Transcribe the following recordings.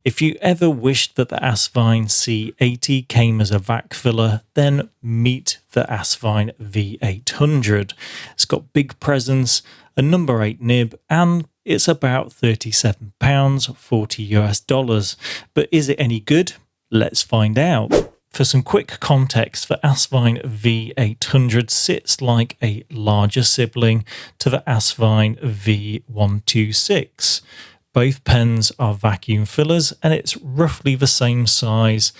If you ever wished that the Asvine C80 came as a vac filler, then meet the Asvine V800. It's got big presence, a number 8 nib, and it's about £37, $40 US. But is it any good? Let's find out. For some quick context, the Asvine V800 sits like a larger sibling to the Asvine V126. Both pens are vacuum fillers, and it's roughly the same size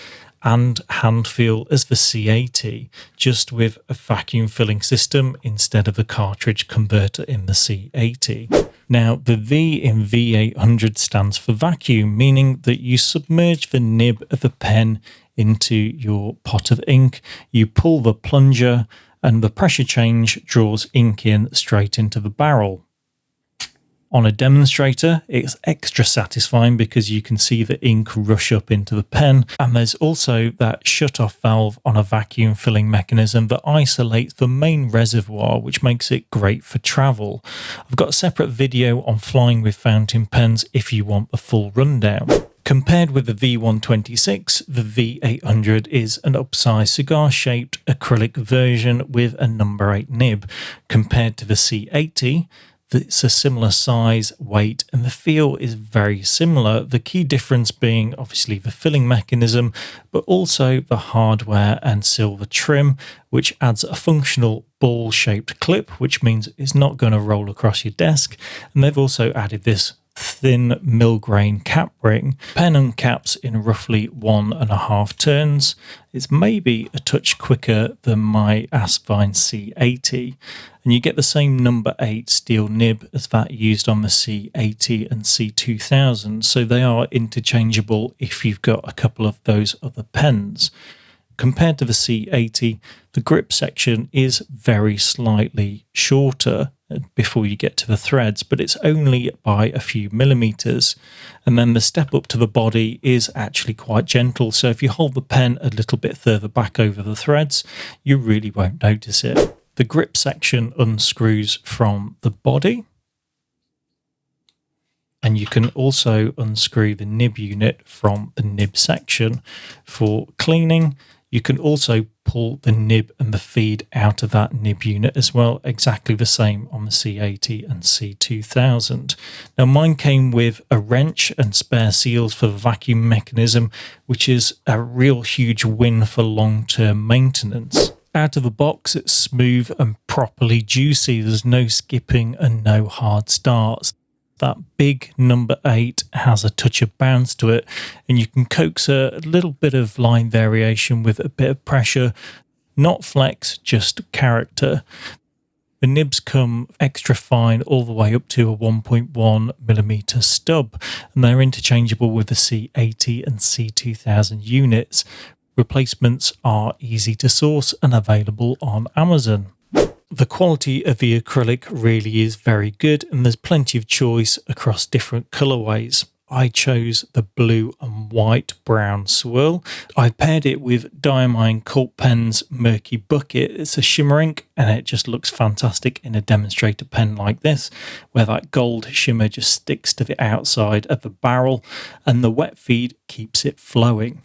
and hand feel as the C80, just with a vacuum filling system instead of a cartridge converter in the C80. Now, the V in V800 stands for vacuum, meaning that you submerge the nib of the pen into your pot of ink, you pull the plunger, and the pressure change draws ink in straight into the barrel. On a demonstrator, it's extra satisfying because you can see the ink rush up into the pen, and there's also that shut-off valve on a vacuum filling mechanism that isolates the main reservoir, which makes it great for travel. I've got a separate video on flying with fountain pens if you want the full rundown. Compared with the V126, the V800 is an upsized cigar-shaped acrylic version with a number 8 nib. Compared to the C80, it's a similar size, weight, and the feel is very similar. The key difference being obviously the filling mechanism, but also the hardware and silver trim, which adds a functional ball-shaped clip, which means it's not going to roll across your desk. And they've also added this thin mill-grain cap ring. Pen uncaps in roughly 1.5 turns. It's maybe a touch quicker than my Asvine C80, and you get the same number 8 steel nib as that used on the C80 and C2000, so they are interchangeable if you've got a couple of those other pens. Compared to the C80, the grip section is very slightly shorter before you get to the threads, but it's only by a few millimeters. And then the step up to the body is actually quite gentle, so if you hold the pen a little bit further back over the threads, you really won't notice it. The grip section unscrews from the body, and you can also unscrew the nib unit from the nib section. For cleaning, you can also pull the nib and the feed out of that nib unit as well, exactly the same on the C80 and C2000. Now mine came with a wrench and spare seals for the vacuum mechanism, which is a real huge win for long-term maintenance. Out of the box, it's smooth and properly juicy. There's no skipping and no hard starts. That big number 8 has a touch of bounce to it, and you can coax a little bit of line variation with a bit of pressure, not flex, just character. The nibs come extra fine all the way up to a 1.1mm stub, and they're interchangeable with the C80 and C2000 units. Replacements are easy to source and available on Amazon. The quality of the acrylic really is very good, and there's plenty of choice across different colorways. I chose the blue and white brown swirl. I paired it with Diamine Cult Pen's Murky Bucket. It's a shimmer ink, and it just looks fantastic in a demonstrator pen like this, where that gold shimmer just sticks to the outside of the barrel and the wet feed keeps it flowing.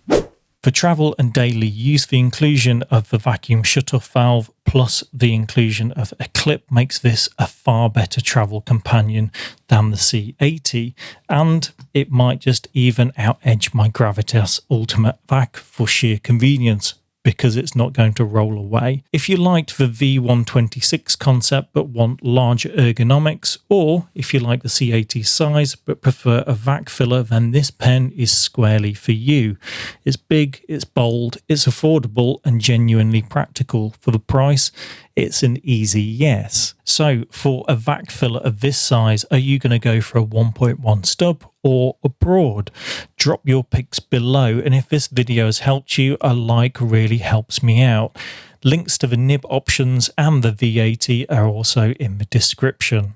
For travel and daily use, the inclusion of the vacuum shutoff valve plus the inclusion of a clip makes this a far better travel companion than the C80, and it might just even out-edge my Gravitas Ultimate Vac for sheer convenience, because it's not going to roll away. If you liked the V126 concept but want larger ergonomics, or if you like the C80 size but prefer a vac filler, then this pen is squarely for you. It's big, it's bold, it's affordable and genuinely practical. For the price, it's an easy yes. So for a vac filler of this size, are you going to go for a 1.1 stub or a broad? Drop your picks below, and if this video has helped you, a like really helps me out. Links to the nib options and the V80 are also in the description.